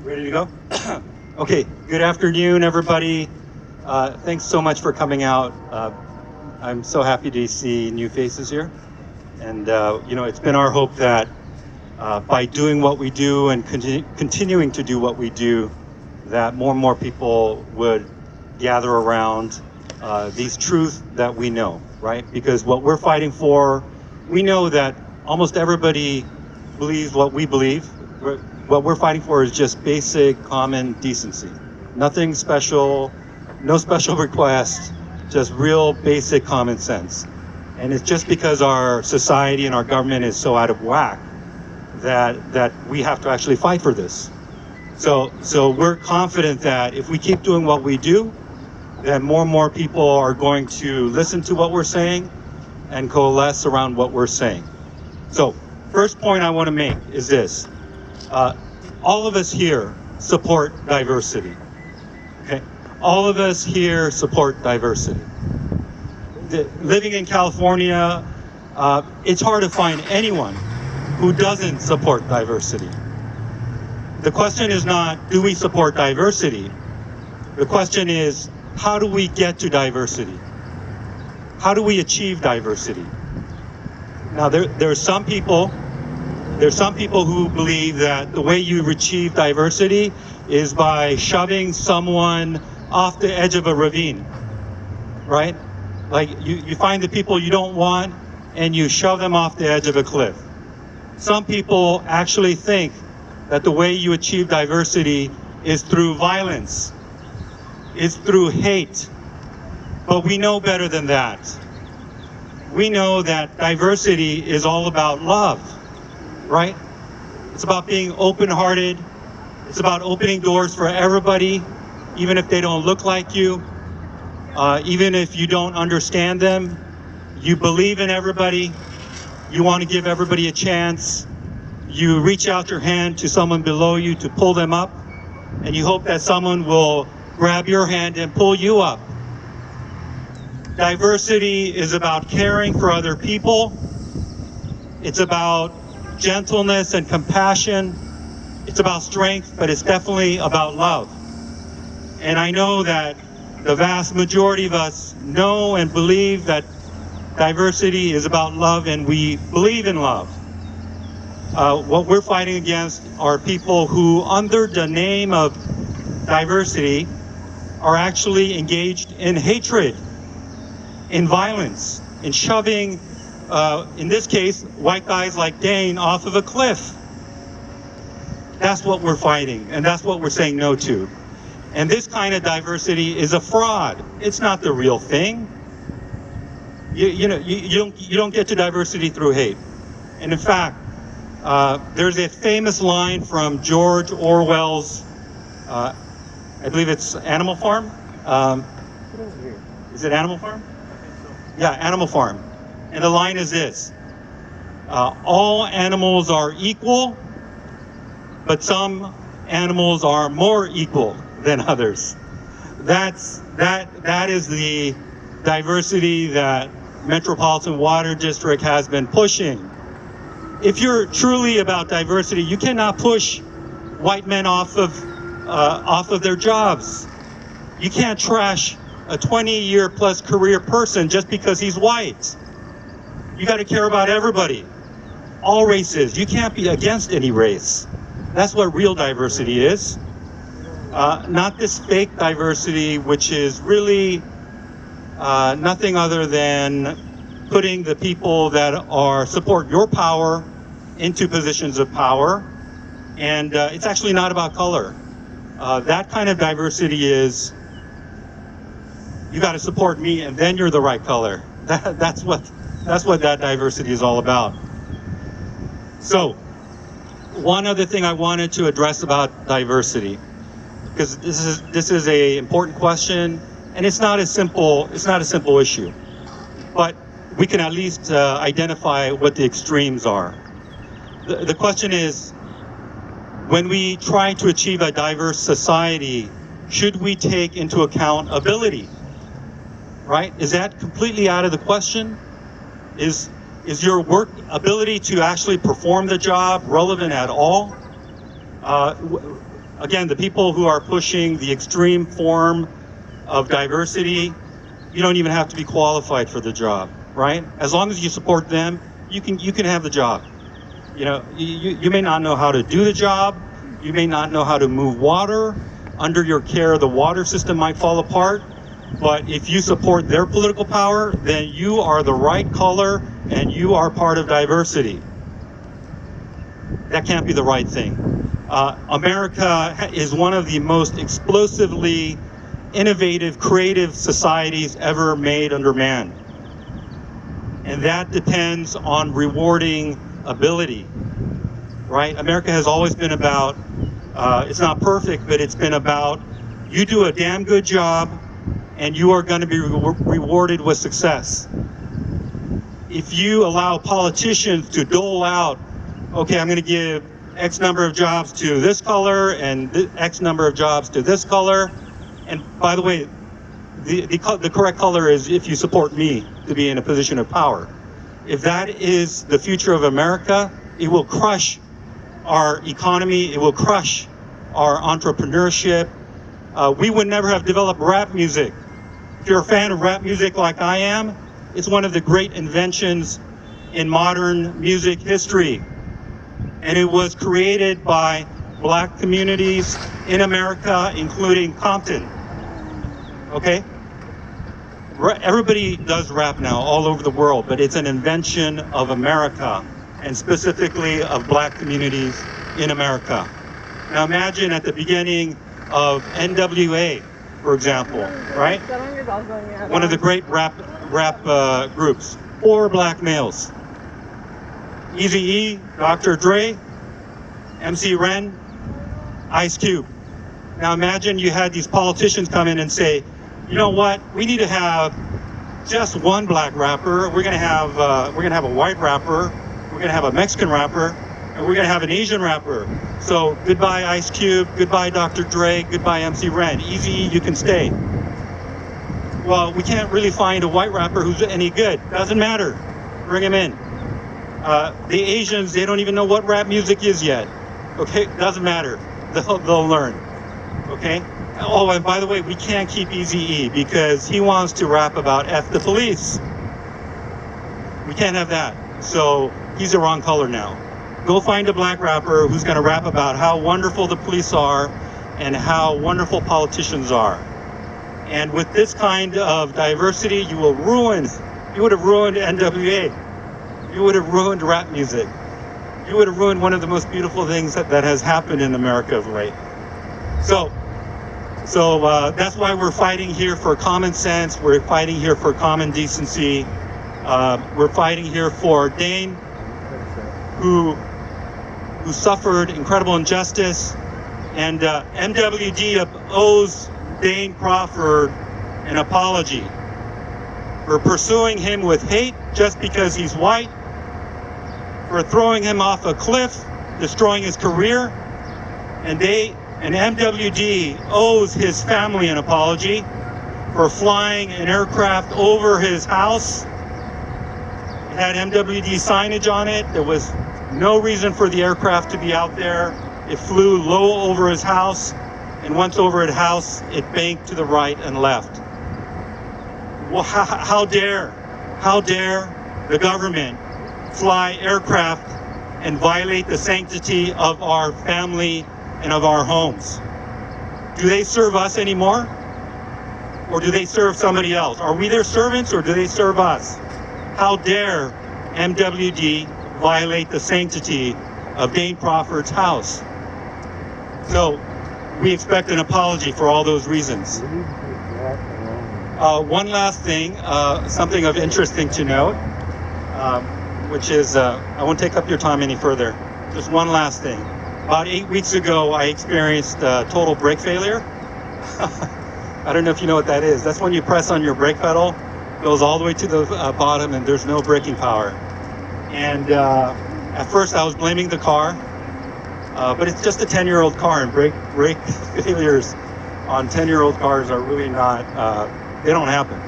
Ready to go? Okay, good afternoon, everybody. Thanks so much for coming out. I'm so happy to see new faces here. And, it's been our hope that by doing what we do and continuing to do what we do, that more and more people would gather around these truths that we know, right? Because what we're fighting for, we know that almost everybody believes what we believe. What we're fighting for is just basic common decency. Nothing special, no special request, just real basic common sense. And it's just because our society and our government is so out of whack that we have to actually fight for this. So we're confident that if we keep doing what we do, then more and more people are going to listen to what we're saying and coalesce around what we're saying. So first point I want to make is this. All of us here support diversity. Okay? All of us here support diversity. Living in California, it's hard to find anyone who doesn't support diversity. The question is not, do we support diversity? The question is, how do we get to diversity? How do we achieve diversity? Now, there are some people who believe that the way you achieve diversity is by shoving someone off the edge of a ravine, right? Like you find the people you don't want and you shove them off the edge of a cliff. Some people actually think that the way you achieve diversity is through violence, is through hate. But we know better than that. We know that diversity is all about love, right? It's about being open-hearted. It's about opening doors for everybody, even if they don't look like you, even if you don't understand them. You believe in everybody. You want to give everybody a chance. You reach out your hand to someone below you to pull them up, and you hope that someone will grab your hand and pull you up. Diversity is about caring for other people. It's about gentleness and compassion. It's about strength, but it's definitely about love. And I know that the vast majority of us know and believe that diversity is about love, and we believe in love. What we're fighting against are people who, under the name of diversity, are actually engaged in hatred, in violence, in shoving, in this case, white guys like Dane off of a cliff. That's what we're fighting, and that's what we're saying no to. And this kind of diversity is a fraud. It's not the real thing. You don't get to diversity through hate. And in fact, there's a famous line from George Orwell's, I believe it's Animal Farm. Is it Animal Farm? Yeah, Animal Farm. And the line is this: all animals are equal, but some animals are more equal than others. That is the diversity that Metropolitan Water District has been pushing. If you're truly about diversity, you cannot push white men off of their jobs. You can't trash a 20-year plus career person just because he's white. You got to care about everybody, all races. You can't be against any race. That's what real diversity is. Not this fake diversity, which is really nothing other than putting the people that support your power into positions of power. And it's actually not about color. That kind of diversity is, you got to support me and then you're the right color. That's what that diversity is all about. So one other thing I wanted to address about diversity, because this is a important question, and it's not a simple issue, but we can at least identify what the extremes are. The question is, when we try to achieve a diverse society, should we take into account ability? Right? Is that completely out of the question? Is your work ability to actually perform the job relevant at all? Again, the people who are pushing the extreme form of diversity, you don't even have to be qualified for the job, right? As long as you support them, you can have the job. You know, you may not know how to do the job. You may not know how to move water. Under your care, the water system might fall apart. But if you support their political power, then you are the right color and you are part of diversity. That can't be the right thing. America is one of the most explosively innovative, creative societies ever made under man. And that depends on rewarding ability, right? America has always been about, it's not perfect, but it's been about, you do a damn good job and you are going to be rewarded with success. If you allow politicians to dole out, okay, I'm going to give X number of jobs to this color and X number of jobs to this color. And by the way, the correct color is if you support me to be in a position of power. If that is the future of America, it will crush our economy. It will crush our entrepreneurship. We would never have developed rap music. If you're a fan of rap music like I am, it's one of the great inventions in modern music history. And it was created by Black communities in America, including Compton. Okay? Everybody does rap now all over the world, but it's an invention of America, and specifically of Black communities in America. Now imagine at the beginning of NWA, for example, right? One of the great rap groups, 4 Black males. Eazy-E, Dr. Dre, MC Ren, Ice Cube. Now imagine you had these politicians come in and say, you know what? We need to have just one Black rapper. We're gonna have a white rapper. We're gonna have a Mexican rapper, and we're gonna have an Asian rapper. So goodbye Ice Cube, goodbye Dr. Dre, goodbye MC Ren. Eazy-E, you can stay. Well, we can't really find a white rapper who's any good. Doesn't matter. Bring him in. The Asians, they don't even know what rap music is yet. Okay, doesn't matter. They'll learn. Okay. Oh, and by the way, we can't keep Eazy-E because he wants to rap about F the police. We can't have that. So he's the wrong color now. Go find a Black rapper who's going to rap about how wonderful the police are and how wonderful politicians are. And with this kind of diversity, you would have ruined NWA. You would have ruined rap music. You would have ruined one of the most beautiful things that has happened in America of late. So that's why we're fighting here for common sense. We're fighting here for common decency. We're fighting here for Dane, who suffered incredible injustice, and MWD owes Dane Crawford an apology for pursuing him with hate just because he's white, for throwing him off a cliff, destroying his career, and MWD owes his family an apology for flying an aircraft over his house. It had MWD signage on it. There was no reason for the aircraft to be out there. It flew low over his house, and once over his house, it banked to the right and left. Well, how dare the government fly aircraft and violate the sanctity of our family and of our homes? Do they serve us anymore? Or do they serve somebody else? Are we their servants or do they serve us? How dare MWD violate the sanctity of Dane Crawford's house? So we expect an apology for all those reasons. One last thing, something of interesting to note, which is, I won't take up your time any further. Just one last thing. About 8 weeks ago, I experienced total brake failure. I don't know if you know what that is. That's when you press on your brake pedal, goes all the way to the bottom, and there's no braking power. And at first, I was blaming the car, but it's just a 10-year-old car, and brake failures on 10-year-old cars are really not, they don't happen.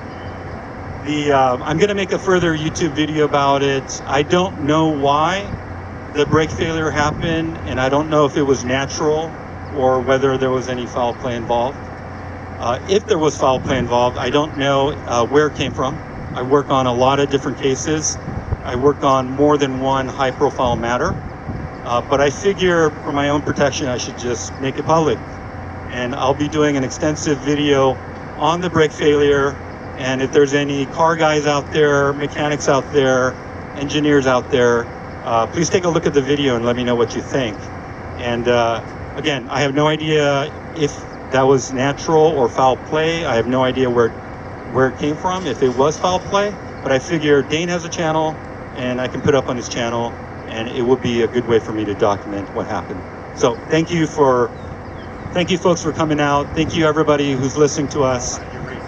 I'm going to make a further YouTube video about it. I don't know why the brake failure happened, and I don't know if it was natural or whether there was any foul play involved. If there was foul play involved, I don't know where it came from. I work on a lot of different cases. I work on more than one high-profile matter. But I figure for my own protection, I should just make it public. And I'll be doing an extensive video on the brake failure. And if there's any car guys out there, mechanics out there, engineers out there, please take a look at the video and let me know what you think. And again, I have no idea if that was natural or foul play. I have no idea where it came from, if it was foul play. But I figure Dane has a channel, and I can put up on his channel, and it would be a good way for me to document what happened. So thank you folks for coming out. Thank you everybody who's listening to us,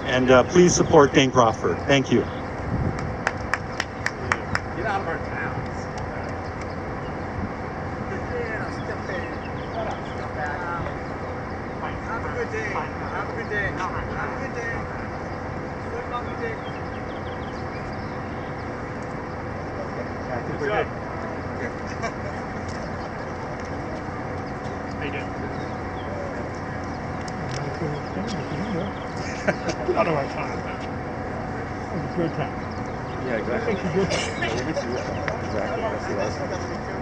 and please support Dane Crawford. Thank you. Get out of our towns. Have a good day. Have a good day. Have a good day. Have a good day. I think we're good. How you doing? Out of our time. It's your time. Yeah, exactly. Makes you good. Exactly. That's the lesson.